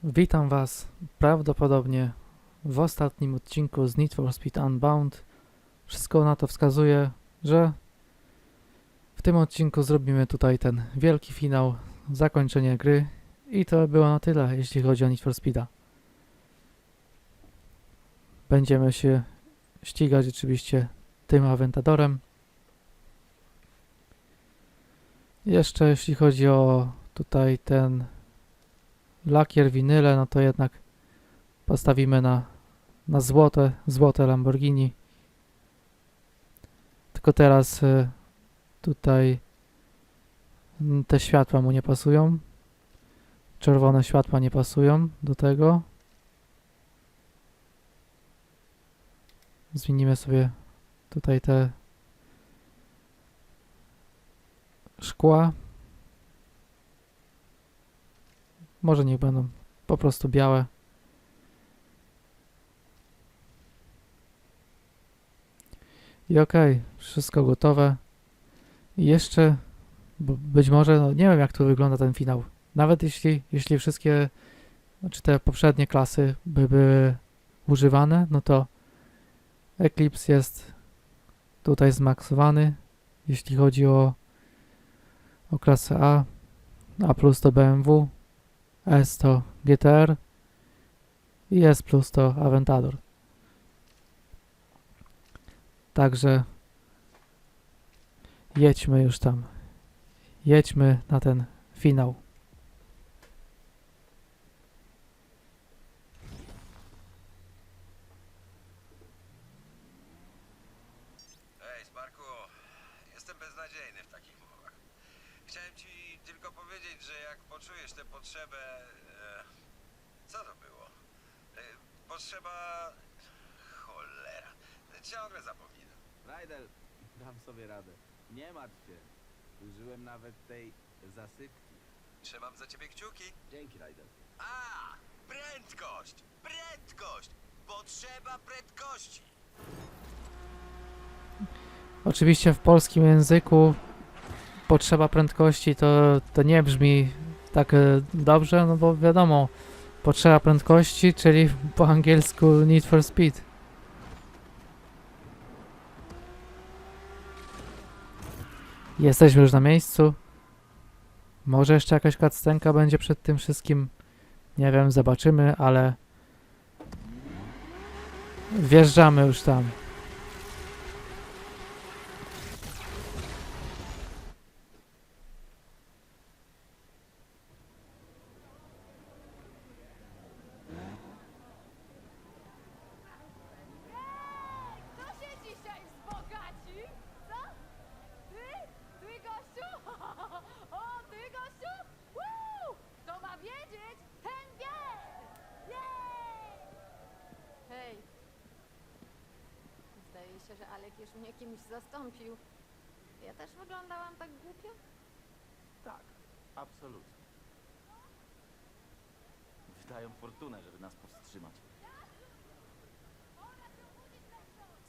Witam Was prawdopodobnie w ostatnim odcinku z Need for Speed Unbound. Wszystko na to wskazuje, że w tym odcinku zrobimy tutaj ten wielki finał, zakończenie gry i to było na tyle, jeśli chodzi o Need for Speeda. Będziemy się ścigać oczywiście tym Aventadorem. Jeszcze jeśli chodzi o tutaj ten lakier, winyle, no to jednak postawimy na złote Lamborghini. Tylko teraz tutaj te światła mu nie pasują. Czerwone światła nie pasują do tego. Zmienimy sobie tutaj te szkła. Może niech będą po prostu białe. I okej, wszystko gotowe. I jeszcze, być może, no nie wiem jak tu wygląda ten finał. Nawet jeśli wszystkie, znaczy te poprzednie klasy by były używane, no to Eclipse jest tutaj zmaksowany, jeśli chodzi o klasę A. A plus to BMW, S to GTR i S plus to Aventador. Także jedźmy już tam. Jedźmy na ten finał. Ej, Sparku, jestem beznadziejny w takich umowach. Chciałem ci tylko powiedzieć, że jak poczujesz tę potrzebę... co to było? Potrzeba... Cholera, ciągle zapominam. Rajdel, dam sobie radę. Nie martw się. Użyłem nawet tej zasypki. Trzymam za ciebie kciuki. Dzięki, Rajdel. A, prędkość! Prędkość! Potrzeba prędkości! Oczywiście w polskim języku potrzeba prędkości to nie brzmi tak dobrze, no bo wiadomo, potrzeba prędkości, czyli po angielsku Need for Speed. Jesteśmy już na miejscu. Może jeszcze jakaś cutscenka będzie przed tym wszystkim. Nie wiem, zobaczymy, ale wjeżdżamy już tam. Kto się dzisiaj wzbogaci? Co? Ty? Ty, gościu? O, ty, gościu? Woo! Kto ma wiedzieć, ten wie! Jej! Hej. Zdaje się, że Alek już mnie kimś zastąpił. Ja też wyglądałam tak głupio? Tak, absolutnie. Wydają fortunę, żeby nas powstrzymać.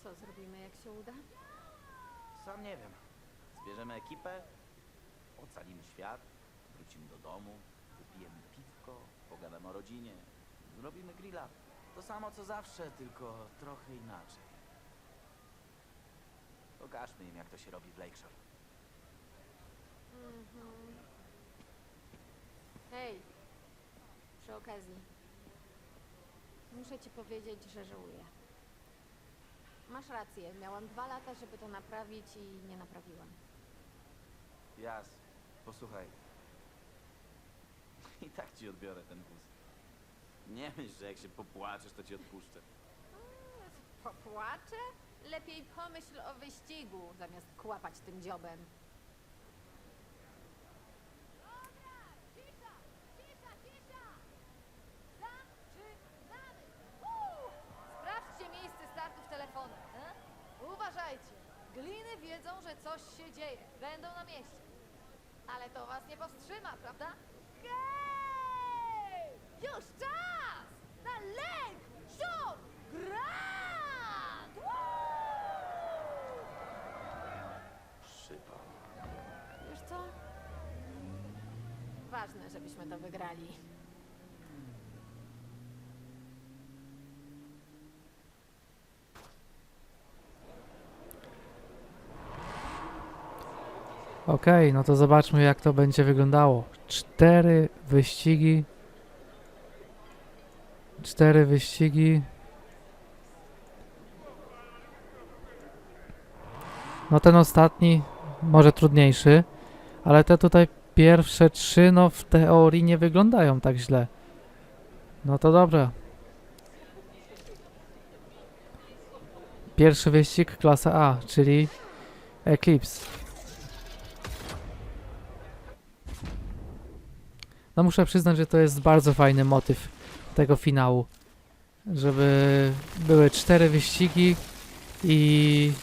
Co zrobimy, jak się uda? Sam nie wiem. Zbierzemy ekipę, ocalimy świat, wrócimy do domu, wypijemy piwko, pogadamy o rodzinie, zrobimy grilla. To samo co zawsze, tylko trochę inaczej. Pokażmy im, jak to się robi w Lakeshore. Hej. Przy okazji. Muszę ci powiedzieć, że żałuję. Masz rację, miałam 2 lata, żeby to naprawić i nie naprawiłam. Jas, posłuchaj. I tak ci odbiorę ten wóz. Nie myśl, że jak się popłaczesz, to ci odpuszczę. Popłaczę? Lepiej pomyśl o wyścigu, zamiast kłapać tym dziobem. Dobra, cisza! Cisza, cisza! Zaczynamy! Sprawdźcie miejsce startów telefonem. Uważajcie, gliny wiedzą, że coś się dzieje. Będą na mieście. Ale to was nie powstrzyma, prawda? Hej! Już czas! Na lęk! Show! Grand! Przypał. Wiesz co? Ważne, żebyśmy to wygrali. Okej, no to zobaczmy jak to będzie wyglądało. 4 wyścigi. 4 wyścigi. No ten ostatni może trudniejszy, ale te tutaj pierwsze 3 no w teorii nie wyglądają tak źle. No to dobra. Pierwszy wyścig klasa A, czyli Eclipse. No muszę przyznać, że to jest bardzo fajny motyw tego finału. Żeby były 4 wyścigi i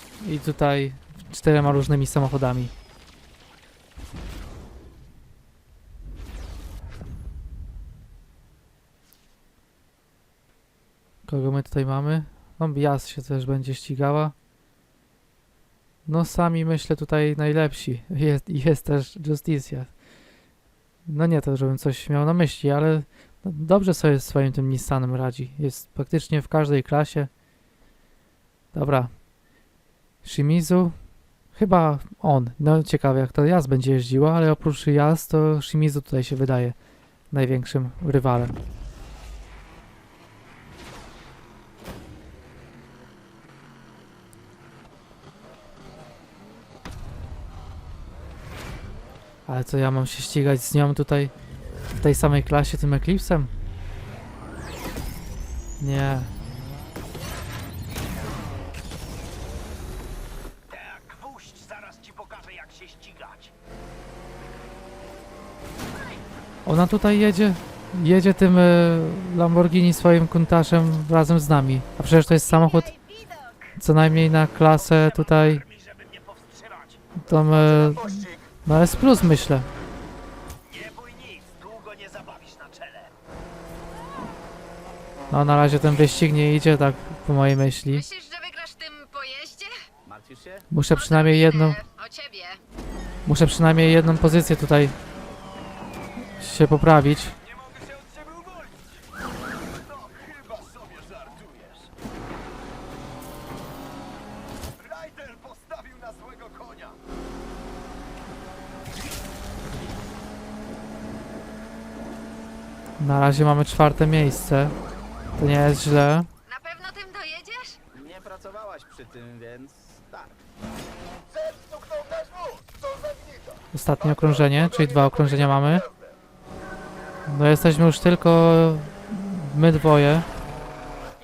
tutaj 4 różnymi samochodami. Kogo my tutaj mamy? No Bias się też będzie ścigała. No sami myślę tutaj najlepsi. Jest też Justicia. No nie to, żebym coś miał na myśli, ale no dobrze sobie swoim tym Nissanem radzi. Jest praktycznie w każdej klasie. Dobra. Shimizu. Chyba on. No ciekawe jak to Yas będzie jeździła, ale oprócz Yas to Shimizu tutaj się wydaje największym rywalem. Ale co, ja mam się ścigać z nią tutaj w tej samej klasie, tym Eclipsem? Nie. Gwóźdź, zaraz ci pokażę, jak się ścigać. Ona tutaj jedzie tym Lamborghini swoim Countachem razem z nami. A przecież to jest samochód co najmniej na klasę tutaj Żeby mnie powstrzymać. tą no S plus myślę. Nie bój nic, długo nie zabawisz na czele. No na razie ten wyścig nie idzie tak po mojej myśli. Myślisz, że wygrasz w tym pojeździe? Martwisz się? Muszę przynajmniej jedną, O ciebie. muszę przynajmniej jedną pozycję tutaj się poprawić. Nie mogę się od ciebie uwolnić. No, chyba sobie żartujesz. Ryder postawił na złego konia. Na razie mamy 4. miejsce. To nie jest źle. Na pewno tym dojedziesz? Nie pracowałaś przy tym, więc tak. Cel stuknął w nasz wóz. Co za gnita. Ostatnie okrążenie, czyli 2 okrążenia mamy. No jesteśmy już tylko my dwoje.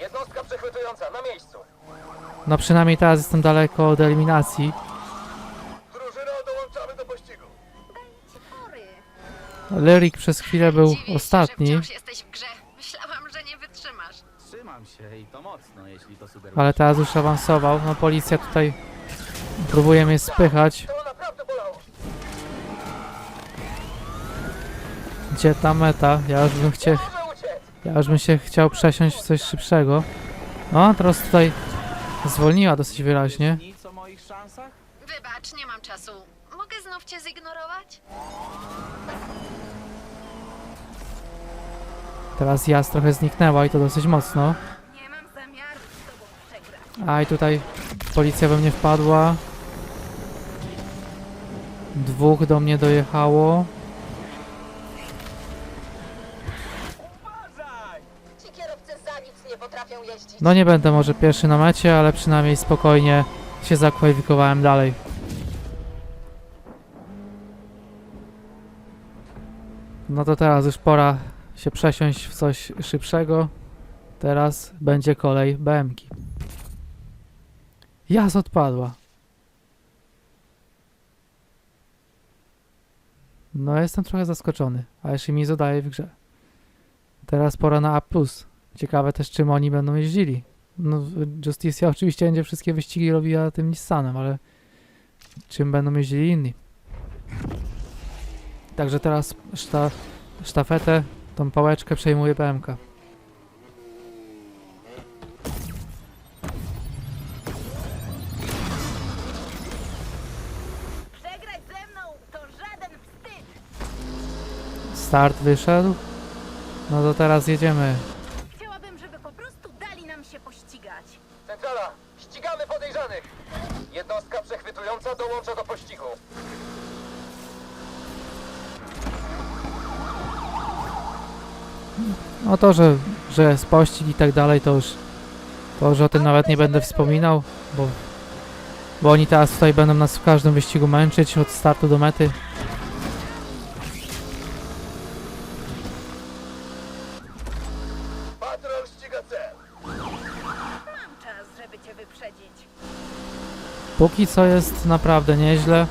Jednostka przechwytująca na miejscu. No przynajmniej teraz jestem daleko od eliminacji. Drużyno, dołączamy do pościgu. Lyrik przez chwilę był Dziwię się, ostatni, że wciąż jesteś w grze. Myślałam, że nie wytrzymasz. Trzymam się i to mocno, jeśli to sugerujesz. ale teraz już awansował. No policja tutaj próbuje mnie spychać. To naprawdę bolało. Gdzie ta meta? Ja już bym się chciał przesiąść w coś szybszego. No, teraz tutaj zwolniła dosyć wyraźnie. Nic o moich szansach? Wybacz, nie mam czasu. Mogę znów cię zignorować? Teraz Jas trochę zniknęła i to dosyć mocno. Nie mam zamiaru z tobą przegrać. A i tutaj policja we mnie wpadła. 2 do mnie dojechało. Ci kierowcy za nic nie potrafią jeździć. No nie będę może pierwszy na mecie, ale przynajmniej spokojnie się zakwalifikowałem dalej. No to teraz już pora się przesiąść w coś szybszego. Teraz będzie kolej BM-ki. Jas odpadła. No jestem trochę zaskoczony, ale Shimizu daje w grze. Teraz pora na A+. Ciekawe też czym oni będą jeździli. No Justicia oczywiście będzie wszystkie wyścigi robiła tym Nissanem, ale czym będą jeździli inni. Także teraz sztafetę, tą pałeczkę przejmuje BMK. Przegrać ze mną to żaden wstyd. Start wyszedł. No to teraz jedziemy. Chciałabym, żeby po prostu dali nam się pościgać. Centrala, ścigamy podejrzanych. Jednostka przechwytująca dołącza do pościgu. No to, że jest pościg i tak dalej, to już o tym nawet nie będę wspominał, bo oni teraz tutaj będą nas w każdym wyścigu męczyć od startu do mety. Patrol ściga cel. Mam czas, żeby cię wyprzedzić. Póki co jest naprawdę nieźle.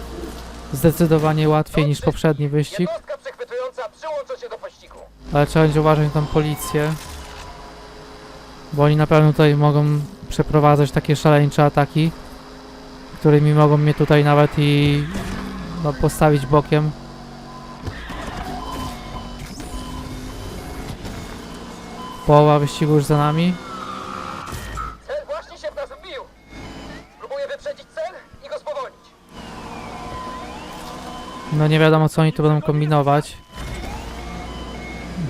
Zdecydowanie łatwiej niż poprzedni wyścig. Jednostka przechwytująca przyłącza się do pościgu. Ale trzeba będzie uważać na tą policję. Bo oni na pewno tutaj mogą przeprowadzać takie szaleńcze ataki, którymi mogą mnie tutaj nawet i no, postawić bokiem. Połowa wyścigu już za nami. Cel właśnie się w nas wbił. Próbuję wyprzedzić cel i go spowolnić. No nie wiadomo co oni tu będą kombinować.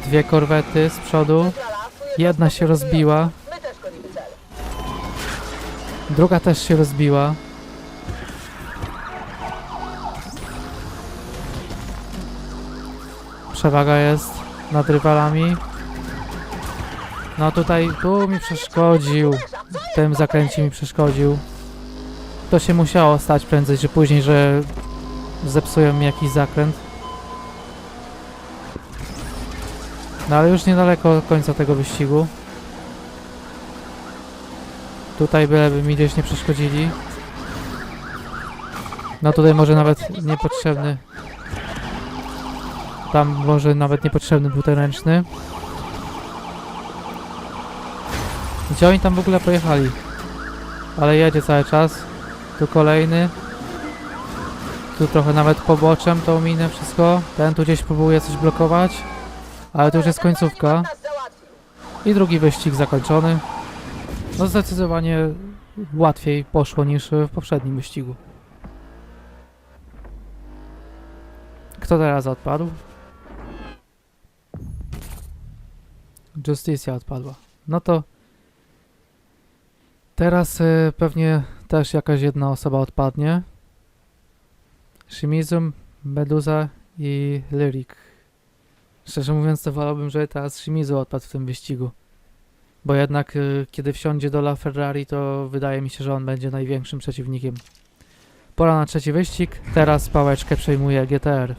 Dwie korwety z przodu. Jedna się rozbiła. My też gonimy cel. Druga też się rozbiła. Przewaga jest nad rywalami. No tutaj, tu mi przeszkodził. W tym zakręcie mi przeszkodził. To się musiało stać prędzej czy później, że zepsują mi jakiś zakręt. No ale już niedaleko końca tego wyścigu. Tutaj byleby mi gdzieś nie przeszkodzili. No tutaj może nawet niepotrzebny. Tam może nawet niepotrzebny był ten ręczny. Gdzie oni tam w ogóle pojechali? Ale jedzie cały czas. Tu kolejny. Tu trochę nawet poboczem to minę wszystko. Ten tu gdzieś próbuje coś blokować. Ale to już jest końcówka. Nas załatwił. I drugi wyścig zakończony. No zdecydowanie łatwiej poszło niż w poprzednim wyścigu. Kto teraz odpadł? Justicja odpadła. No to teraz pewnie też jakaś jedna osoba odpadnie. Shimizu, Meduza i Lyric. Szczerze mówiąc to wolałbym, żeby teraz Shimizu odpadł w tym wyścigu. Bo jednak kiedy wsiądzie do La Ferrari, to wydaje mi się, że on będzie największym przeciwnikiem. Pora na trzeci wyścig. Teraz pałeczkę przejmuje GTR.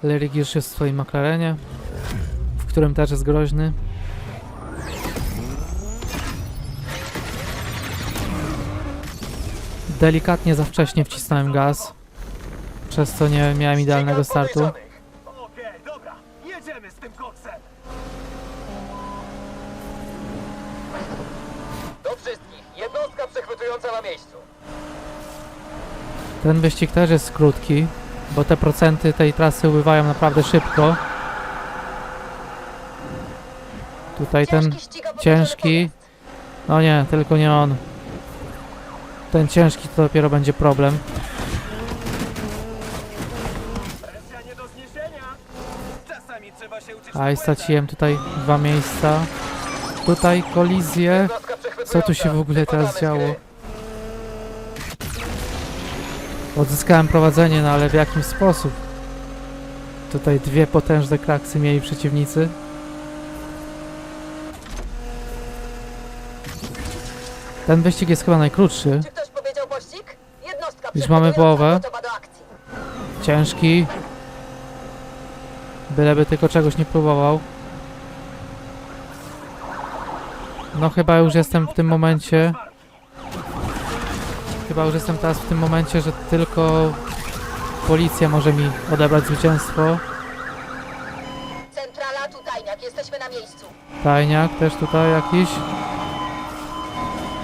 Lyric już jest w swoim McLarenie, w którym też jest groźny. Delikatnie za wcześnie wcisnąłem gaz, przez co nie miałem idealnego Sygnał startu. powiedzianych. Okej, dobra. Jedziemy z tym koksem. Do wszystkich. Jednostka przechwytująca na miejscu. Ten wyścig też jest krótki, bo te procenty tej trasy upływają naprawdę szybko. Tutaj ten ciężki... No nie, tylko nie on. Ten ciężki to dopiero będzie problem. Presja nie do zniesienia. Czasami trzeba się uczyć. A i straciłem tutaj dwa miejsca. Tutaj kolizję. Jednostka Co przechwytująca. tu się w ogóle teraz Wypadamy z działo? gry. Odzyskałem prowadzenie, no ale w jakim sposób? Tutaj dwie potężne kraksy mieli przeciwnicy. Ten wyścig jest chyba najkrótszy. Czy ktoś powiedział pościg? Jednostka Już mamy połowę. gotowa do akcji. Ciężki. Byleby tylko czegoś nie próbował. No chyba już jestem w tym momencie. Chyba już jestem teraz w tym momencie, że tylko policja może mi odebrać zwycięstwo. Centrala, tu tajniak, jesteśmy na miejscu. Tajniak też tutaj jakiś.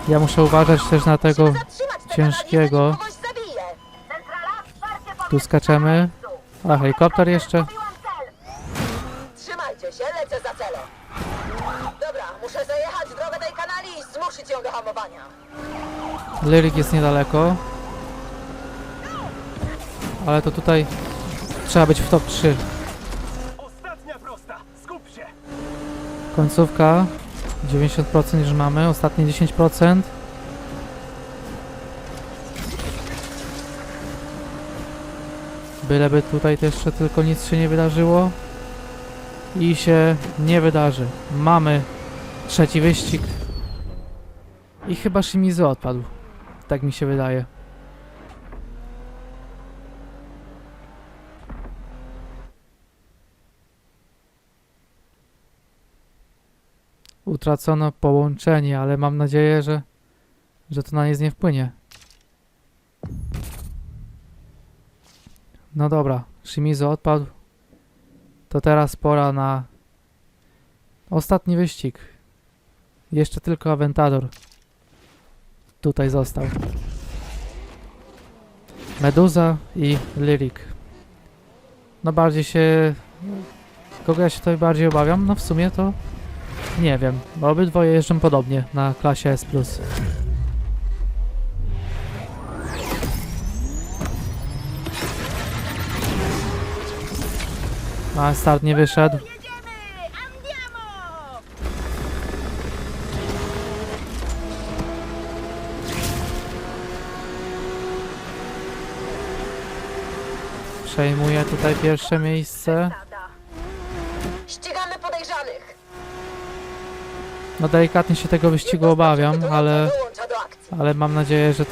Ja muszę uważać też na tego Zatrzymać te ciężkiego. zanim kogoś zabije. Centrala, wsparcie Tu skaczemy. A, helikopter jeszcze. Mówiłam cel. Trzymajcie się, lecę za celem. Dobra, muszę zajechać drogę tej kanali i zmuszyć ją do hamowania. Lyric jest niedaleko. Ale to tutaj trzeba być w top 3. Ostatnia prosta. Skup się. Końcówka. 90% już mamy. Ostatnie 10%. Byleby tutaj też jeszcze tylko nic się nie wydarzyło. I się nie wydarzy. Mamy trzeci wyścig. I chyba Shimizu odpadł. Tak mi się wydaje. Utracono połączenie, ale mam nadzieję, że to na nic nie wpłynie. No dobra, Shimizu odpadł. To teraz pora na ostatni wyścig. Jeszcze tylko Aventador tutaj został. Meduza i Lyric. No bardziej się... Kogo ja się tutaj bardziej obawiam? No w sumie to... Nie wiem, bo obydwoje jeżdżą podobnie na klasie S+. A start nie wyszedł. Przejmuje tutaj pierwsze miejsce. Ścigamy podejrzanych. No delikatnie się tego wyścigu obawiam, ale Dołącza do akcji. mam nadzieję, że to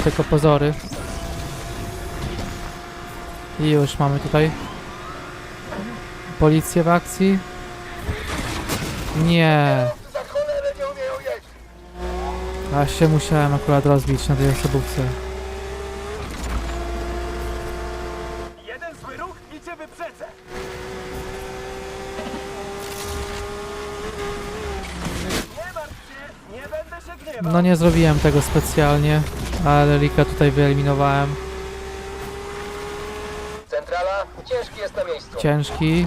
tylko pozory. I już mamy tutaj policję w akcji. Nie. Za cholerę nie umieją jeździć. Aż się musiałem akurat rozbić na tej osobówce. Jeden zły ruch i cię wyprzedzę. Nie martw się, nie będę się gniewał. No nie zrobiłem tego specjalnie, ale Rika tutaj wyeliminowałem. Centrala, ciężki jest na miejscu. Ciężki.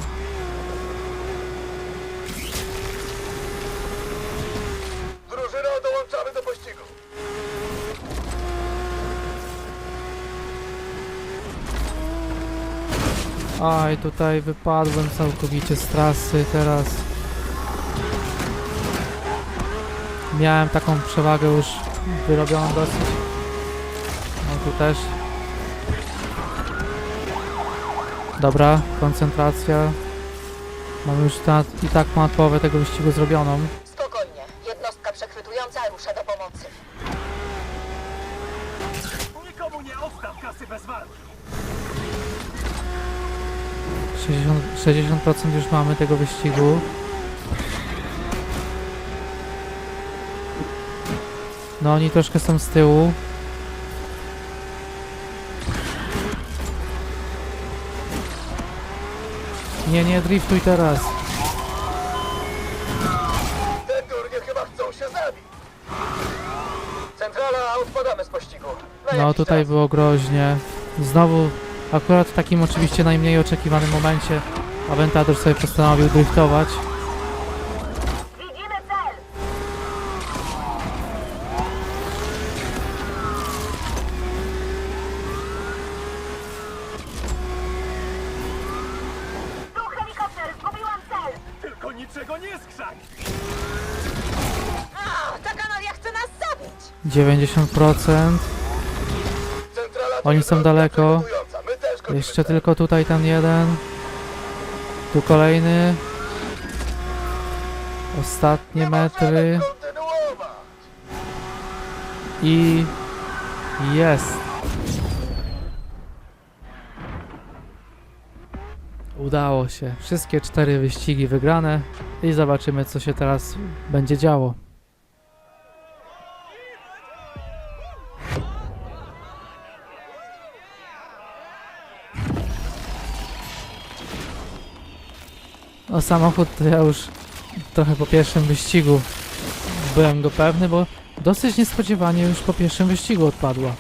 Drużyno, dołączamy do pościgu. Oj, tutaj wypadłem całkowicie z trasy teraz. Miałem taką przewagę już wyrobioną dosyć. No tu też. Dobra, koncentracja. Mam już i tak mam połowę tego wyścigu zrobioną. Spokojnie. Jednostka przechwytująca rusza do pomocy. Nikomu nie odstaw kasy bez walki. 60% już mamy tego wyścigu. No oni troszkę są z tyłu. Nie driftuj teraz. Te durnie chyba chcą się zabić. Centrala, odpadamy z pościgu. Na No jakiś tutaj czas. było groźnie. Znowu, akurat w takim oczywiście najmniej oczekiwanym momencie Aventador sobie postanowił driftować. Widzimy cel. Tu helikopter, zgubiłam cel. Tylko niczego nie skrzaj. A, ta kanalia chce nas zabić. 90%. Centrala to Oni jest są daleko. przechwytująca. My też gonimy Jeszcze cel. tylko tutaj ten jeden. Tu kolejny. Ostatnie metry. Możemy kontynuować. I jest. Udało się. Wszystkie 4 wyścigi wygrane. I zobaczymy, co się teraz będzie działo. No samochód to ja już trochę po pierwszym wyścigu byłem go pewny, bo dosyć niespodziewanie już po pierwszym wyścigu odpadła.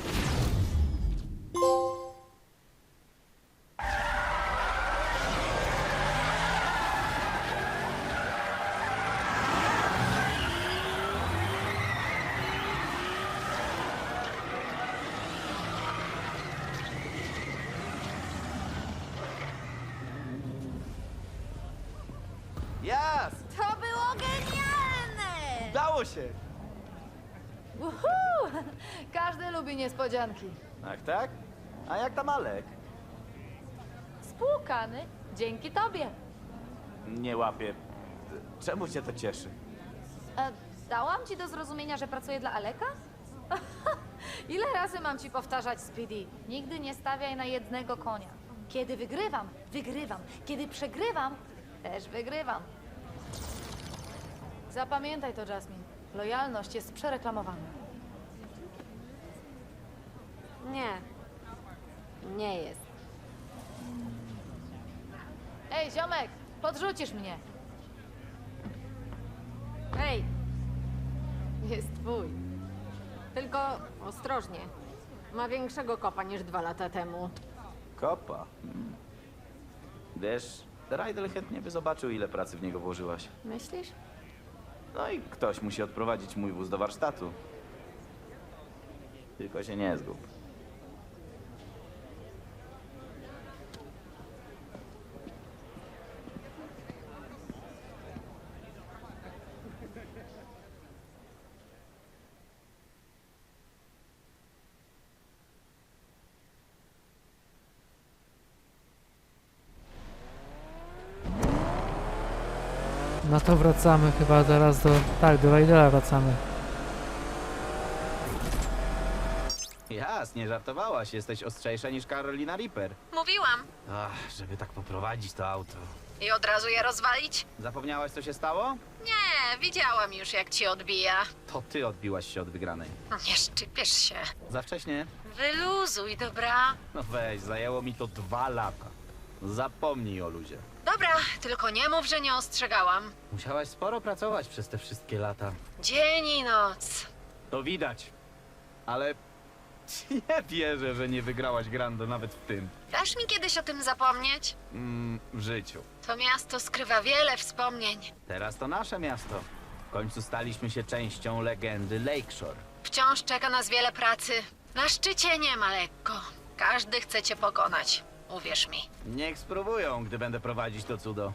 Jas! To było genialne! Udało się! Uhu! Każdy lubi niespodzianki. Ach tak? A jak tam Alek? spłukany dzięki tobie. Nie łapię. Czemu cię to cieszy? Dałam ci do zrozumienia, że pracuję dla Aleka? Ile razy mam ci powtarzać, Speedy? Nigdy nie stawiaj na jednego konia. Kiedy wygrywam, wygrywam. Kiedy przegrywam, też wygrywam. Zapamiętaj to, Jasmine. Lojalność jest przereklamowana. Nie. Nie jest. Ej, ziomek, podrzucisz mnie. Ej! Jest twój. Tylko ostrożnie. Ma większego kopa niż 2 lata temu. Kopa. Wiesz, Rydell chętnie by zobaczył, ile pracy w niego włożyłaś. Myślisz? No i ktoś musi odprowadzić mój wóz do warsztatu. Tylko się nie zgub. No to wracamy chyba teraz do... Tak, do Rydella wracamy. Jas, nie żartowałaś. Jesteś ostrzejsza niż Carolina Reaper. Mówiłam. Ach, żeby tak poprowadzić to auto. I od razu je rozwalić? Zapomniałaś, co się stało? Nie, widziałam już, jak ci odbija. To ty odbiłaś się od wygranej. Nie szczypiesz się. Za wcześnie? Wyluzuj, dobra? No weź, zajęło mi to 2 lata. Zapomnij o ludzie. Dobra, tylko nie mów, że nie ostrzegałam. Musiałaś sporo pracować przez te wszystkie lata. Dzień i noc. To widać. Ale nie wierzę, że nie wygrałaś Granda nawet w tym. Dasz mi kiedyś o tym zapomnieć? W życiu. To miasto skrywa wiele wspomnień. Teraz to nasze miasto. W końcu staliśmy się częścią legendy Lakeshore. Wciąż czeka nas wiele pracy. Na szczycie nie ma lekko. Każdy chce cię pokonać. Uwierz mi. Niech spróbują, gdy będę prowadzić to cudo.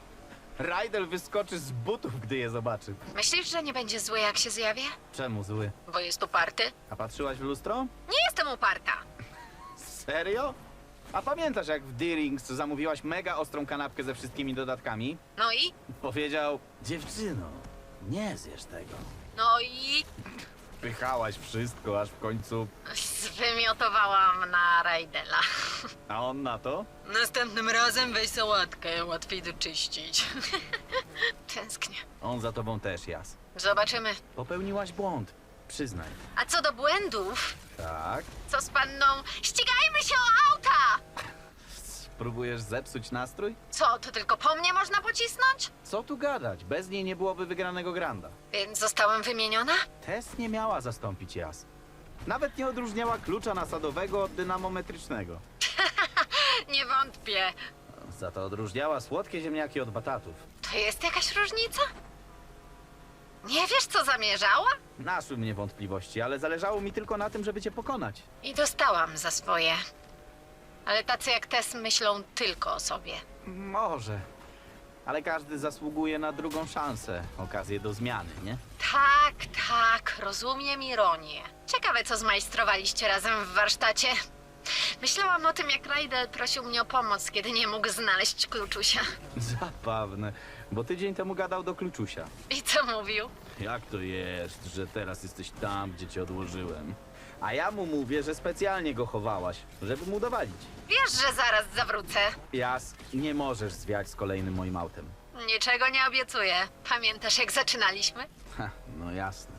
Rydell wyskoczy z butów, gdy je zobaczy. Myślisz, że nie będzie zły, jak się zjawię? Czemu zły? Bo jest uparty? A patrzyłaś w lustro? Nie jestem uparta. Serio? A pamiętasz, jak w Deerings zamówiłaś mega ostrą kanapkę ze wszystkimi dodatkami? No i? Powiedział, dziewczyno, nie zjesz tego. No i? Pychałaś wszystko, aż w końcu... Zwymiotowałam na Rydella. A on na to? Następnym razem weź sałatkę, łatwiej doczyścić. Tęsknię. On za tobą też, Jas. Zobaczymy. Popełniłaś błąd. Przyznaj. A co do błędów, Tak? co z panną? Ścigajmy się o auta! Próbujesz zepsuć nastrój? Co, to tylko po mnie można pocisnąć? Co tu gadać? Bez niej nie byłoby wygranego Granda. Więc zostałem wymieniona? Tess nie miała zastąpić Jas. Nawet nie odróżniała klucza nasadowego od dynamometrycznego. Nie wątpię. Za to odróżniała słodkie ziemniaki od batatów. To jest jakaś różnica? Nie wiesz, co zamierzała? Naszły mnie wątpliwości, ale zależało mi tylko na tym, żeby cię pokonać. I dostałam za swoje. Ale tacy jak Tess myślą tylko o sobie. Może. Ale każdy zasługuje na drugą szansę, okazję do zmiany, nie? Tak, tak, rozumiem ironię. Ciekawe, co zmajstrowaliście razem w warsztacie. Myślałam o tym, jak Rydell prosił mnie o pomoc, kiedy nie mógł znaleźć kluczusia. Zabawne, bo tydzień temu gadał do kluczusia. I co mówił? Jak to jest, że teraz jesteś tam, gdzie cię odłożyłem? A ja mu mówię, że specjalnie go chowałaś, żeby mu dowalić. Wiesz, że zaraz zawrócę. Jas, nie możesz zwiać z kolejnym moim autem. Niczego nie obiecuję. Pamiętasz, jak zaczynaliśmy? Ha, no jasne.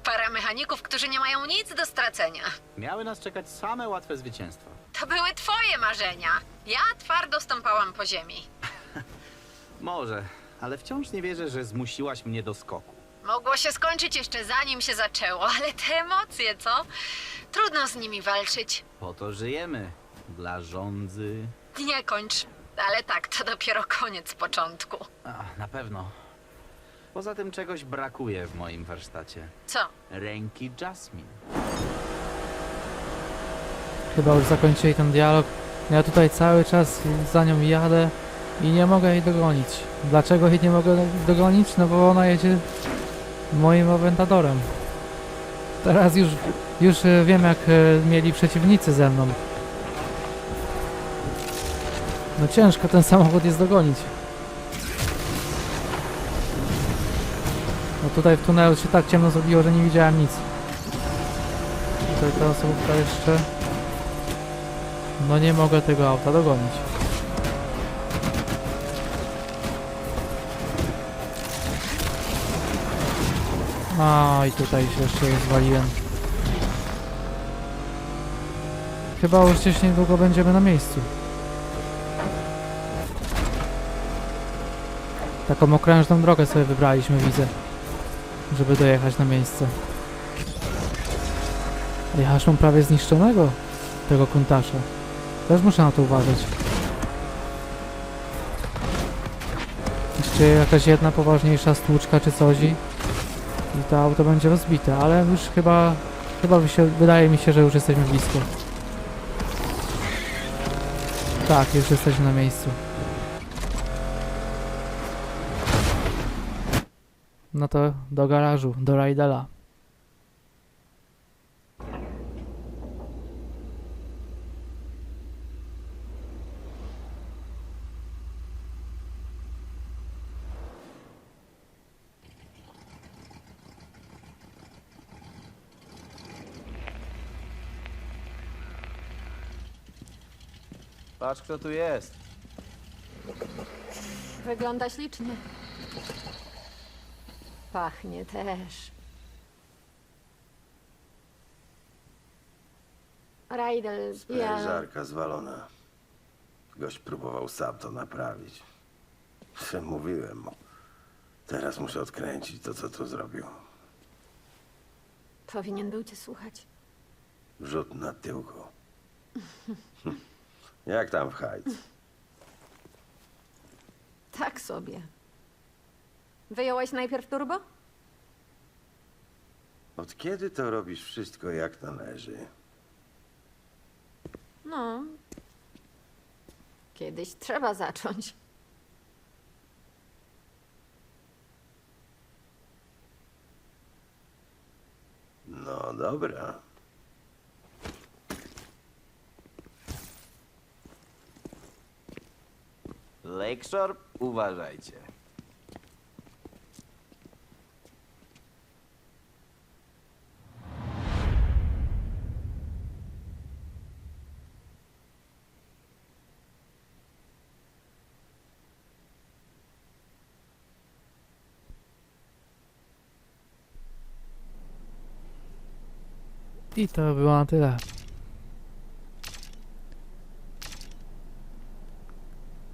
Para mechaników, którzy nie mają nic do stracenia. Miały nas czekać same łatwe zwycięstwa. To były twoje marzenia. Ja twardo stąpałam po ziemi. Może, ale wciąż nie wierzę, że zmusiłaś mnie do skoku. Mogło się skończyć jeszcze zanim się zaczęło, ale te emocje, co? Trudno z nimi walczyć. Po to żyjemy. Dla żądzy. Nie kończ. Ale tak, to dopiero koniec początku. Na pewno. Poza tym czegoś brakuje w moim warsztacie. Co? Ręki Jasmine. Chyba już zakończyli ten dialog. Ja tutaj cały czas za nią jadę i nie mogę jej dogonić. Dlaczego jej nie mogę dogonić? No bo ona jedzie moim Aventadorem. Teraz już wiem, jak mieli przeciwnicy ze mną. No ciężko ten samochód jest dogonić. No tutaj w tunelu się tak ciemno zrobiło, że nie widziałem nic. Tutaj ta osobówka jeszcze... No nie mogę tego auta dogonić. A i tutaj się jeszcze zwaliłem. Chyba już gdzieś niedługo będziemy na miejscu. Taką okrężną drogę sobie wybraliśmy, widzę, żeby dojechać na miejsce. Ja aż mam prawie zniszczonego tego kuntasza. Też muszę na to uważać. Jeszcze jakaś jedna poważniejsza stłuczka czy coś i to auto będzie rozbite, ale już chyba wydaje mi się, że już jesteśmy blisko. Tak, już jesteśmy na miejscu. No to do garażu, do Rajdela. Patrz, kto tu jest. Wygląda ślicznie. Pachnie też. Rajdel, ja... Sprężarka zwalona. Gość próbował sam to naprawić. Mówiłem mu. Teraz muszę odkręcić to, co tu zrobił. Powinien był cię słuchać. Rzut na tyłku. Jak tam w Heights? Tak sobie. Wyjąłeś najpierw turbo? Od kiedy to robisz wszystko jak należy? No. Kiedyś trzeba zacząć. No dobra. Lakeshore, uważajcie. I to było na tyle.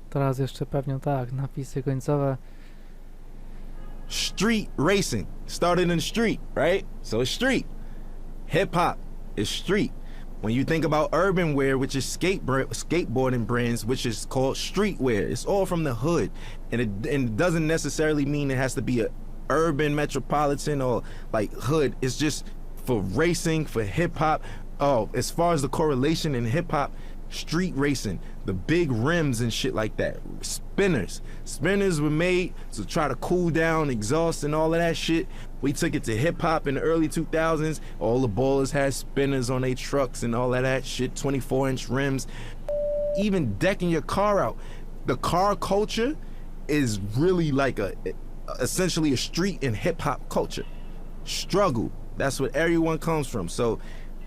Teraz jeszcze pewnie tak, napisy końcowe. Street racing started in the street, right? So it's street. Hip hop is street. When you think about urban wear, which is skateboarding brands, which is called streetwear, it's all from the hood, and it doesn't necessarily mean it has to be a urban metropolitan or like hood. It's just for racing, for hip hop. Oh, as far as the correlation in hip hop, street racing, the big rims and shit like that. Spinners were made to try to cool down exhaust and all of that shit. We took it to hip hop in the early 2000s. All the ballers had spinners on their trucks and all of that shit, 24-inch rims. Even decking your car out. The car culture is really like essentially a street and hip hop culture. Struggle, that's what everyone comes from. So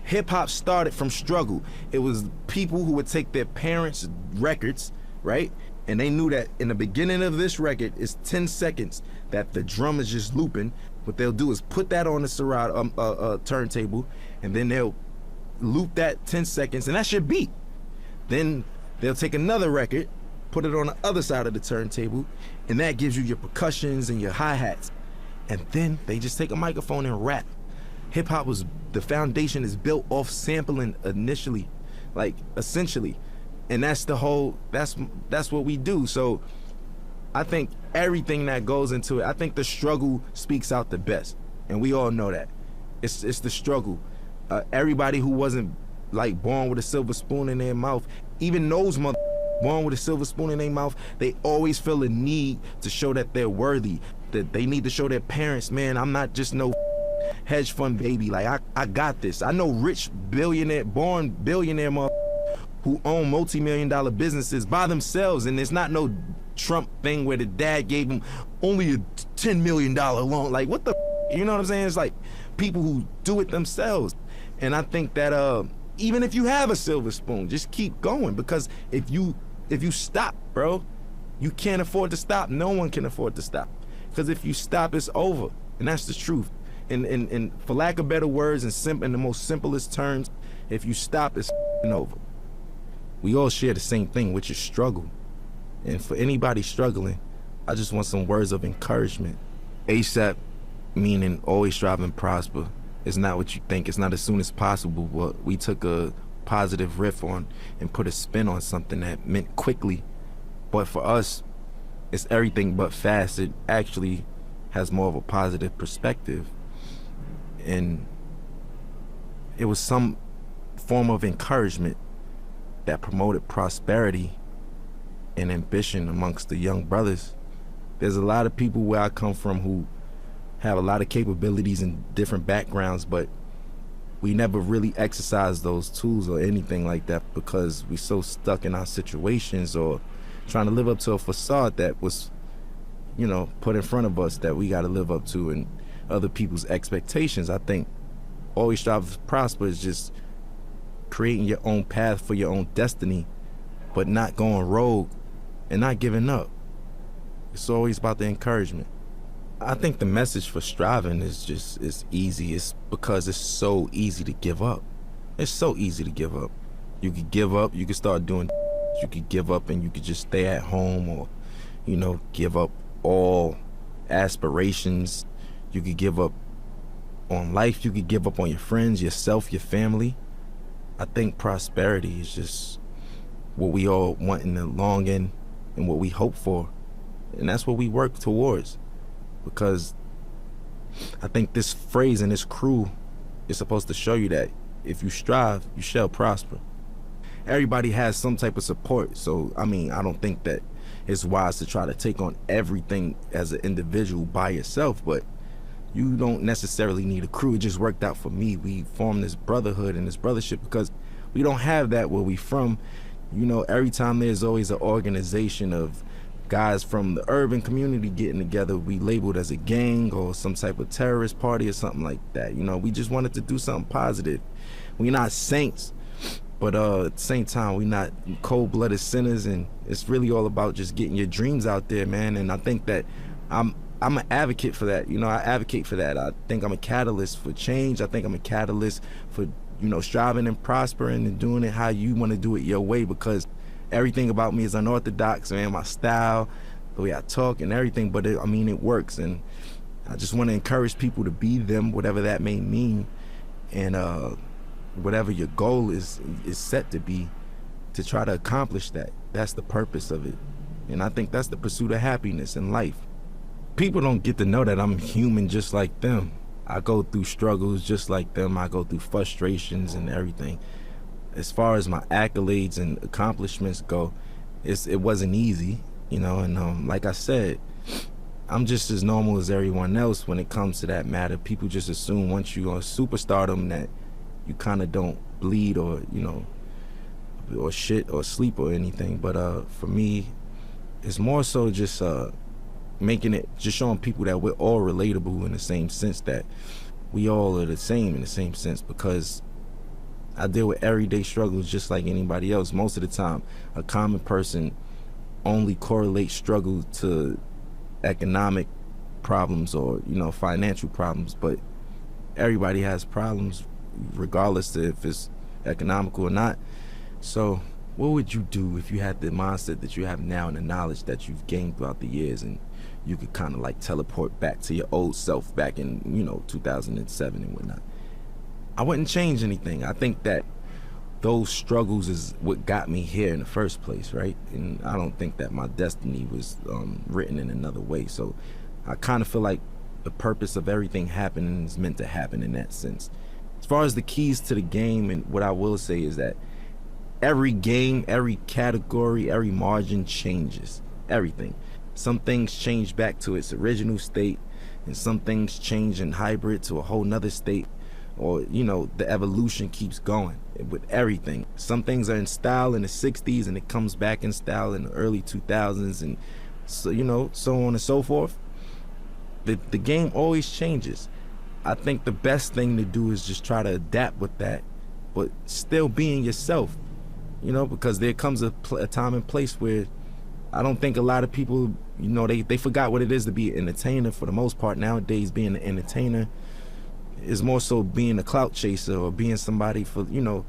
hip hop started from struggle. It was people who would take their parents' records, right? And they knew that in the beginning of this record is 10 seconds that the drum is just looping. What they'll do is put that on the Serato turntable, and then they'll loop that 10 seconds, and that's your beat. Then they'll take another record, put it on the other side of the turntable, and that gives you your percussions and your hi-hats. And then they just take a microphone and rap. Hip hop was, the foundation is built off sampling initially, like essentially. And that's the whole, that's what we do. So I think everything that goes into it, I think the struggle speaks out the best. And we all know that. It's the struggle. Everybody who wasn't like born with a silver spoon in their mouth, even those born with a silver spoon in their mouth, they always feel a need to show that they're worthy, that they need to show their parents, man, I'm not just no hedge fund baby. Like I got this. I know rich billionaire, born billionaire who own multi-million-dollar businesses by themselves, and it's not no Trump thing where the dad gave him only a $10 million loan. Like, what the you know what I'm saying? It's like people who do it themselves. And I think that even if you have a silver spoon, just keep going, because if you stop, bro, you can't afford to stop. No one can afford to stop, because if you stop, it's over, and that's the truth. And for lack of better words, in the most simplest terms, if you stop, it's over. We all share the same thing, which is struggle. And for anybody struggling, I just want some words of encouragement. ASAP, meaning always strive and prosper. It's not what you think. It's not as soon as possible. But we took a positive riff on and put a spin on something that meant quickly. But for us, it's everything but fast. It actually has more of a positive perspective. And it was some form of encouragement that promoted prosperity and ambition amongst the young brothers. There's a lot of people where I come from who have a lot of capabilities and different backgrounds, but we never really exercise those tools or anything like that because we're so stuck in our situations or trying to live up to a facade that was, you know, put in front of us that we got to live up to and other people's expectations. I think always strive to prosper is just creating your own path for your own destiny, but not going rogue and not giving up. It's always about the encouragement. I think the message for striving is easy. It's because it's so easy to give up. It's so easy to give up. You could give up, you could start doing, you could give up and you could just stay at home, or, you know, give up all aspirations. You could give up on life, you could give up on your friends, yourself, your family. I think prosperity is just what we all want in the long end and what we hope for. And that's what we work towards. Because I think this phrase and this crew is supposed to show you that if you strive, you shall prosper. Everybody has some type of support. So, I mean, I don't think that it's wise to try to take on everything as an individual by yourself, but you don't necessarily need a crew. It just worked out for me. We formed this brotherhood and this brothership because we don't have that where we from. You know, every time there's always an organization of guys from the urban community getting together, we labeled as a gang or some type of terrorist party or something like that. You know, we just wanted to do something positive. We're not saints, but at the same time, we're not cold-blooded sinners, and it's really all about just getting your dreams out there, man. And I think that I'm an advocate for that. You know, I advocate for that. I think I'm a catalyst for change. I think I'm a catalyst for, you know, striving and prospering and doing it how you want to do it your way, because everything about me is unorthodox, man. My style, the way I talk and everything, but I mean, it works. And I just want to encourage people to be them, whatever that may mean. And whatever your goal is set to be, to try to accomplish that. That's the purpose of it. And I think that's the pursuit of happiness in life. People don't get to know that I'm human just like them. I go through struggles just like them. I go through frustrations and everything. As far as my accolades and accomplishments go, it wasn't easy, you know, and like I said, I'm just as normal as everyone else when it comes to that matter. People just assume once you're on superstardom that you kind of don't bleed or, you know, or shit or sleep or anything. But for me, it's more so just making it, just showing people that we're all relatable in the same sense, that we all are the same in the same sense, because I deal with everyday struggles just like anybody else. Most of the time, a common person only correlates struggle to economic problems or, you know, financial problems, but everybody has problems regardless of if it's economical or not. So what would you do if you had the mindset that you have now and the knowledge that you've gained throughout the years, and you could kind of like teleport back to your old self back in, you know, 2007 and whatnot? I wouldn't change anything. I think that those struggles is what got me here in the first place, right? And I don't think that my destiny was written in another way. So I kind of feel like the purpose of everything happening is meant to happen in that sense. As far as the keys to the game, and what I will say is that every game, every category, every margin changes. Everything. Some things change back to its original state, and some things change in hybrid to a whole nother state. or, you know, the evolution keeps going with everything. Some things are in style in the 60s and it comes back in style in the early 2000s, and so, you know, so on and so forth. The game always changes. I think the best thing to do is just try to adapt with that, but still being yourself, you know, because there comes a time and place where I don't think a lot of people, you know, they forgot what it is to be an entertainer for the most part. Nowadays, being an entertainer is more so being a clout chaser, or being somebody, for, you know,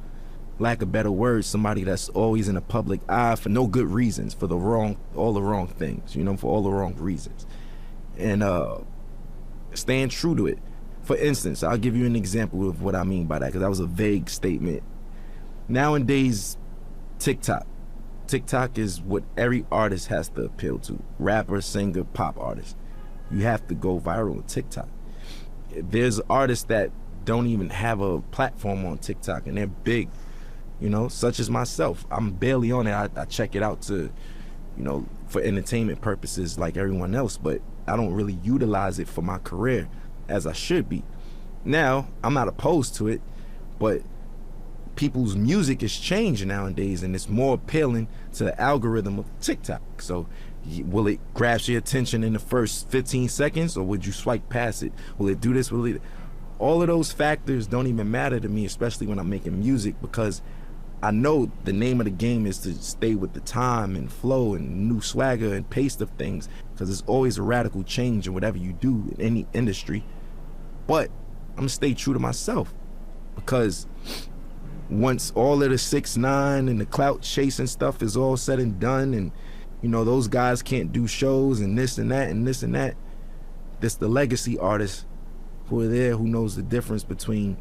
lack of better words, somebody that's always in the public eye for no good reasons, for all the wrong things, you know, for all the wrong reasons. And staying true to it. For instance, I'll give you an example of what I mean by that, because that was a vague statement. Nowadays, TikTok is what every artist has to appeal to. Rapper, singer, pop artist. You have to go viral on TikTok. There's artists that don't even have a platform on TikTok, and they're big, you know, such as myself. I'm barely on it. I check it out to, you know, for entertainment purposes like everyone else, but I don't really utilize it for my career as I should be. Now, I'm not opposed to it, but people's music is changing nowadays, and it's more appealing to the algorithm of TikTok. So will it grasp your attention in the first 15 seconds, or would you swipe past it? Will it do this? Will it? All of those factors don't even matter to me, especially when I'm making music, because I know the name of the game is to stay with the time and flow and new swagger and pace of things, because there's always a radical change in whatever you do in any industry. But I'm gonna stay true to myself, because once all of the 6ix9ine and the clout chasing stuff is all said and done, and, you know, those guys can't do shows and this and that and this and that, this the legacy artists who are there, who knows the difference between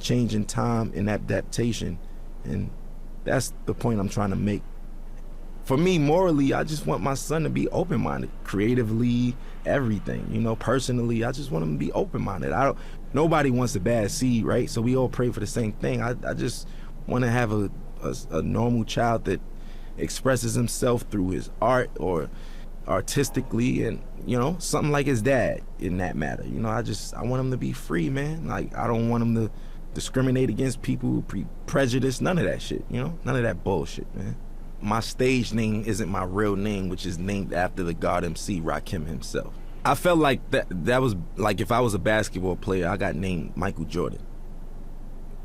changing time and adaptation. And that's the point I'm trying to make. For me, morally, I just want my son to be open-minded, creatively, everything, you know. Personally, I just want him to be open-minded. Nobody wants a bad seed, right? So we all pray for the same thing. I just want to have a normal child that expresses himself through his art or artistically, and, you know, something like his dad in that matter. You know, I want him to be free, man. Like, I don't want him to discriminate against people, prejudice, none of that shit, you know? None of that bullshit, man. My stage name isn't my real name, which is named after the God MC Rakim himself. I felt like that was like, if I was a basketball player, I got named Michael Jordan.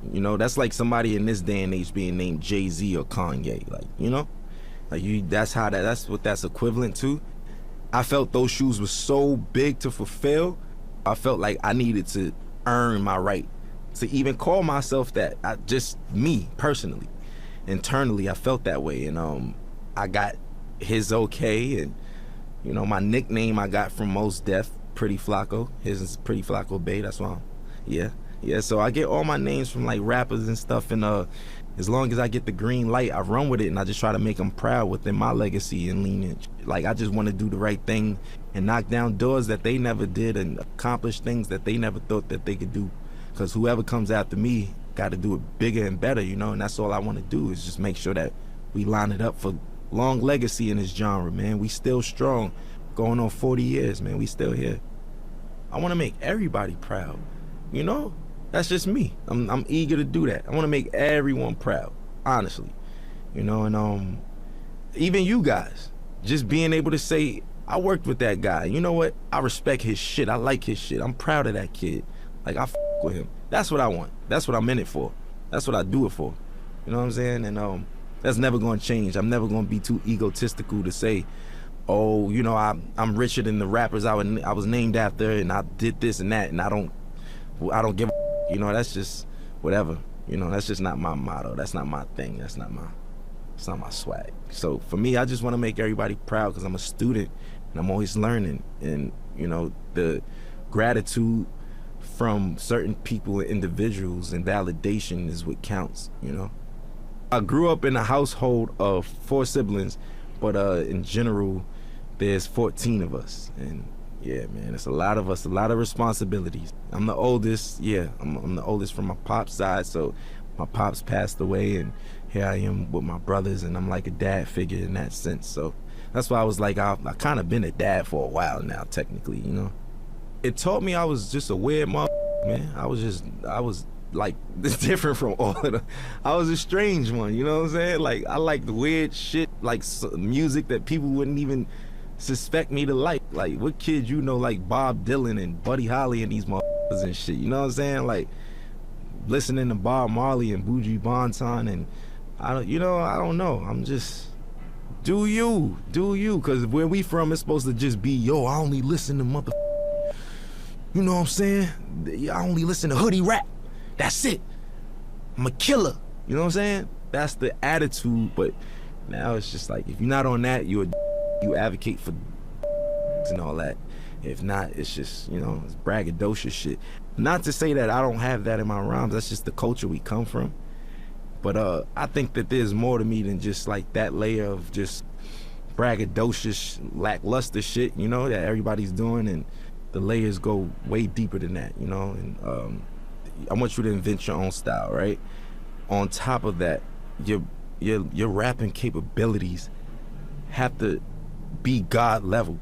You know, that's like somebody in this day and age being named Jay-Z or Kanye, like, you know? Like, that's what that's equivalent to. I felt those shoes were so big to fulfill. I felt like I needed to earn my right to even call myself that. Just me personally, internally, I felt that way. And I got his okay, and, you know, my nickname I got from Mos Def, Pretty Flacco. His is Pretty Flacco Bay. That's why yeah. So I get all my names from like rappers and stuff, and as long as I get the green light, I run with it, and I just try to make them proud within my legacy and lineage. Like, I just want to do the right thing and knock down doors that they never did, and accomplish things that they never thought that they could do. Because whoever comes after me got to do it bigger and better, you know, and that's all I want to do, is just make sure that we line it up for long legacy in this genre, man. We still strong, going on 40 years, man. We still here. I want to make everybody proud, you know? That's just me. I'm eager to do that. I want to make everyone proud, honestly, you know. And even you guys, just being able to say, I worked with that guy. You know what? I respect his shit. I like his shit. I'm proud of that kid. Like, I f with him. That's what I want. That's what I'm in it for. That's what I do it for. You know what I'm saying? And that's never going to change. I'm never going to be too egotistical to say, oh, you know, I'm richer than the rappers I was named after, and I did this and that, and I don't give a, you know. That's just whatever. You know, that's just not my motto. That's not my thing. It's not my swag. So for me, I just want to make everybody proud, because I'm a student and I'm always learning. And, you know, the gratitude from certain people and individuals and validation is what counts, you know. I grew up in a household of 4 siblings, but in general, there's 14 of us. And yeah, man, it's a lot of us, a lot of responsibilities. I'm the oldest, yeah, I'm the oldest from my pop's side, so my pops passed away, and here I am with my brothers, and I'm like a dad figure in that sense. So that's why I was like, I kind of been a dad for a while now, technically, you know. It taught me I was just a weird man. I was like different from all of them. I was a strange one, you know what I'm saying? Like I like the weird shit, like music that people wouldn't even suspect me to like. Like what kid you know like Bob Dylan and Buddy Holly and these motherfuckers and shit, you know what I'm saying? Like listening to Bob Marley and Buju Banton, and I don't know. I'm just do you, because where we from, it's supposed to just be, yo, I only listen to mother, you know what I'm saying? I only listen to hoodie rap. That's it. I'm a killer. You know what I'm saying? That's the attitude. But now it's just like, if you're not on that, you advocate for and all that. If not, it's just, you know, it's braggadocious shit. Not to say that I don't have that in my rhymes. That's just the culture we come from. But I think that there's more to me than just like that layer of just braggadocious, lackluster shit, you know, that everybody's doing. And the layers go way deeper than that, you know. And I want you to invent your own style, right? On top of that, your rapping capabilities have to be God level.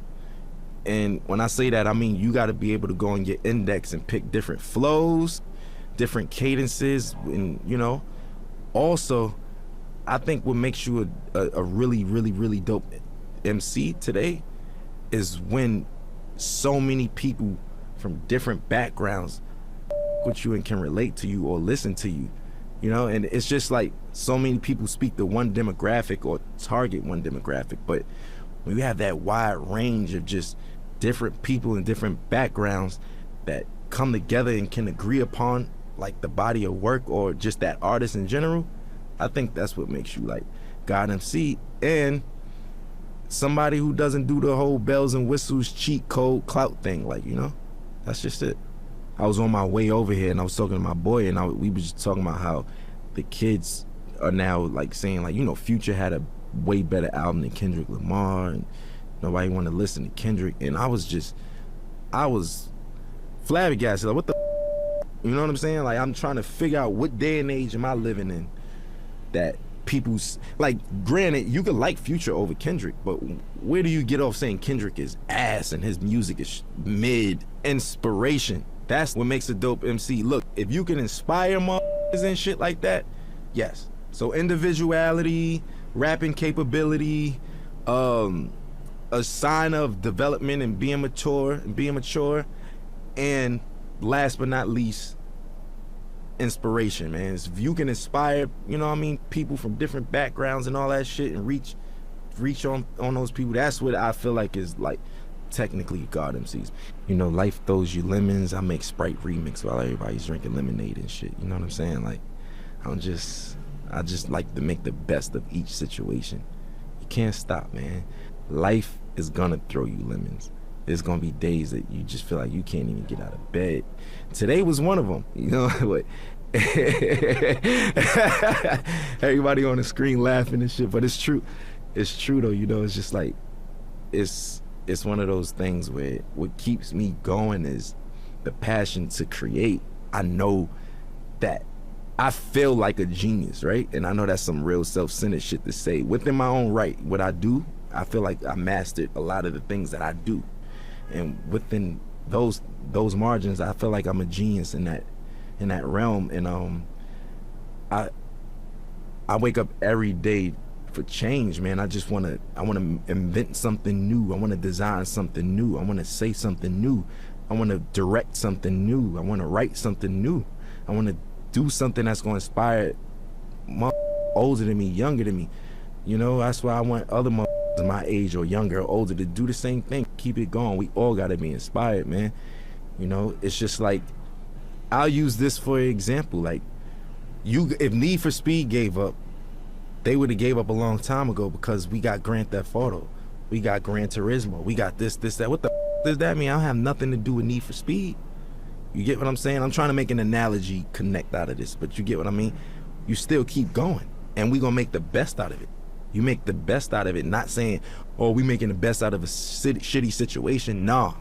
And when I say that, I mean you got to be able to go on your index and pick different flows, different cadences, and you know. Also, I think what makes you a really, really, really dope MC today is when so many people from different backgrounds with you and can relate to you or listen to you, you know. And it's just like so many people speak to one demographic or target one demographic, but when you have that wide range of just different people and different backgrounds that come together and can agree upon like the body of work or just that artist in general, I think that's what makes you like God MC, and somebody who doesn't do the whole bells and whistles cheat code clout thing, like, you know. That's just it. I was on my way over here and I was talking to my boy, and we were just talking about how the kids are now like saying like, you know, Future had a way better album than Kendrick Lamar and nobody wanted to listen to Kendrick. And I was flabbergasted, like, what the, you know what I'm saying? Like, I'm trying to figure out what day and age am I living in that people's, like, granted, you could like Future over Kendrick, but where do you get off saying Kendrick is ass and his music is mid? Inspiration. That's what makes a dope MC. Look, if you can inspire motherfuckers and shit like that, yes. So individuality, rapping capability, a sign of development and being mature, and last but not least, inspiration, man. If you can inspire, you know what I mean, people from different backgrounds and all that shit, and reach on those people, that's what I feel like is like technically God MCs. You know, life throws you lemons. I make Sprite remix while everybody's drinking lemonade and shit. You know what I'm saying? Like, I just like to make the best of each situation. You can't stop, man. Life is gonna throw you lemons. There's gonna be days that you just feel like you can't even get out of bed. Today was one of them, you know. Everybody on the screen laughing and shit, but it's true. It's true though, you know. It's just like, it's one of those things where what keeps me going is the passion to create. I know that I feel like a genius, right? And I know that's some real self-centered shit to say. Within my own right, what I do, I feel like I mastered a lot of the things that I do. And within those margins, I feel like I'm a genius in that realm. And I wake up every day for change, man. I want to invent something new. I want to design something new. I want to say something new. I want to direct something new. I want to write something new. I want to do something that's going to inspire older than me, younger than me. You know, that's why I want other my age or younger or older to do the same thing. Keep it going. We all got to be inspired, man. You know, it's just like, I'll use this for example. Like, if Need for Speed gave up, they would have gave up a long time ago, because we got Grand Theft Auto, we got Gran Turismo, we got this, that. What the does that mean? I don't have nothing to do with Need for Speed. You get what I'm saying? I'm trying to make an analogy connect out of this, but you get what I mean? You still keep going, and we gonna make the best out of it. You make the best out of it, not saying, oh, we making the best out of a shitty situation. No.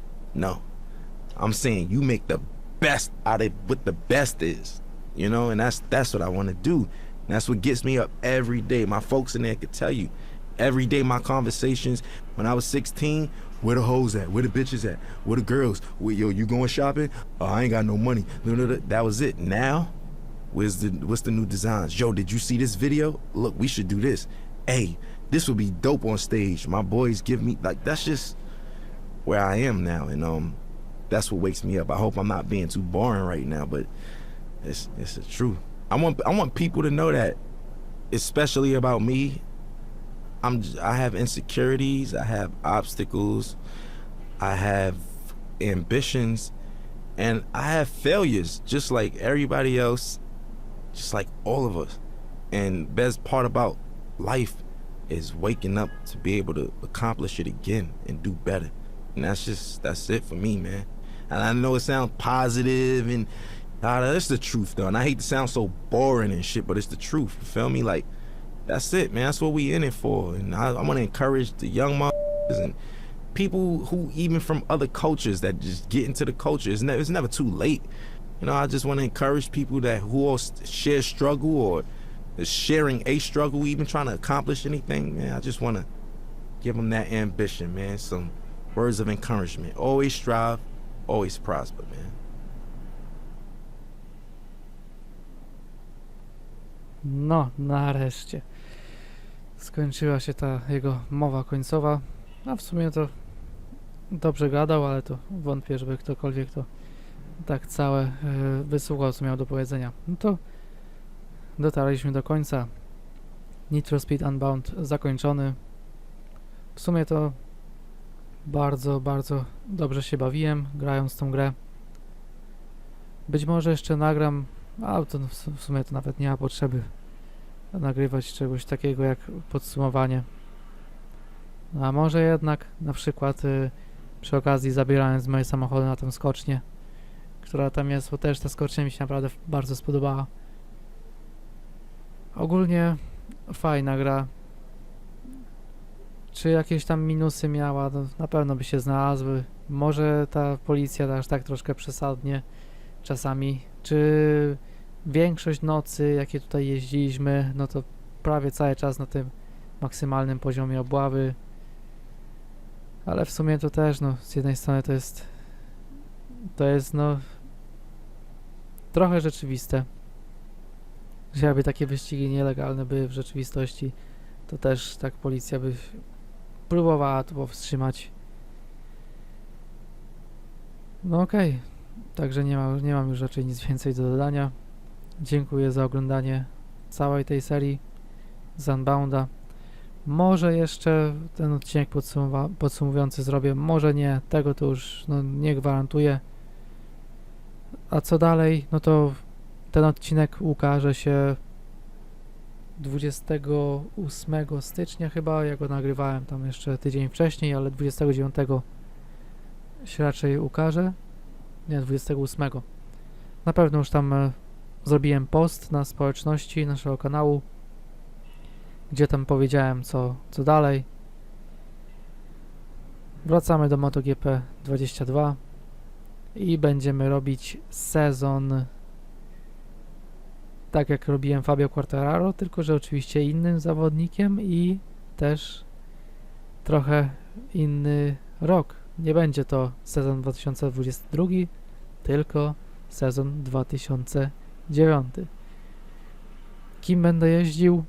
I'm saying you make the best out of what the best is, you know, and that's what I want to do. And that's what gets me up every day. My folks in there could tell you, every day my conversations, when I was 16, where the hoes at? Where the bitches at? Where the girls? Yo, you going shopping? Oh, I ain't got no money. No. That was it. Now, What's the new designs? Yo, did you see this video? Look, we should do this. Hey, this would be dope on stage. My boys give me, like, that's just where I am now, and that's what wakes me up. I hope I'm not being too boring right now, but it's the truth. I want people to know that, especially about me. I have insecurities, I have obstacles, I have ambitions, and I have failures, just like everybody else, just like all of us. And best part about life is waking up to be able to accomplish it again and do better. And that's it for me, man. And I know it sounds positive, and that's the truth, though. And I hate to sound so boring and shit, but it's the truth. You feel me? Like, that's it, man. That's what we in it for. And I want to encourage the young motherfuckers and people who even from other cultures that just get into the culture. It's never too late. You know, I just want to encourage people who all share struggle or is sharing a struggle, even trying to accomplish anything, man. I just want to give them that ambition, man. Some words of encouragement. Always strive, always prosper, man. No, nareszcie. Skończyła się ta jego mowa końcowa. A w sumie to dobrze gadał, ale to wątpię, żeby ktokolwiek to tak całe wysłuchał, co miał do powiedzenia. No to dotarliśmy do końca. Need for Speed Unbound zakończony. W sumie to bardzo, bardzo dobrze się bawiłem, grając w tą grę. Być może jeszcze nagram, a to w sumie to nawet nie ma potrzeby nagrywać czegoś takiego jak podsumowanie. No, a może jednak na przykład przy okazji zabierając moje samochody na tę skocznię, która tam jest, bo też ta skocznia mi się naprawdę bardzo spodobała. Ogólnie fajna gra. Czy jakieś tam minusy miała? No, na pewno by się znalazły. Może ta policja aż tak troszkę przesadnie czasami. Czy większość nocy, jakie tutaj jeździliśmy, no to prawie cały czas na tym maksymalnym poziomie obławy. Ale w sumie to też, no, z jednej strony to jest no trochę rzeczywiste, że jakby takie wyścigi nielegalne były w rzeczywistości, to też tak policja by próbowała to powstrzymać. No okej, także nie mam już raczej nic więcej do dodania. Dziękuję za oglądanie całej tej serii z Unbounda. Może jeszcze ten odcinek podsumowujący zrobię, może nie, tego to już no, nie gwarantuję. A co dalej? No to ten odcinek ukaże się 28 stycznia chyba, ja go nagrywałem tam jeszcze tydzień wcześniej, ale 29 się raczej ukaże. Nie, 28. Na pewno już tam zrobiłem post na społeczności naszego kanału, gdzie tam powiedziałem co dalej. Wracamy do MotoGP 22 i będziemy robić sezon tak jak robiłem Fabio Quartararo, tylko że oczywiście innym zawodnikiem i też trochę inny rok. Nie będzie to sezon 2022, tylko sezon 2009. Kim będę jeździł?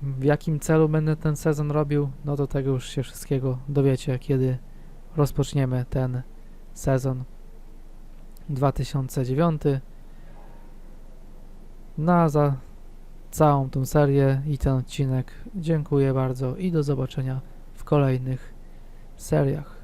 W jakim celu będę ten sezon robił? No do tego już się wszystkiego dowiecie, kiedy rozpoczniemy ten sezon 2009. No a za całą tą serię i ten odcinek dziękuję bardzo i do zobaczenia w kolejnych seriach.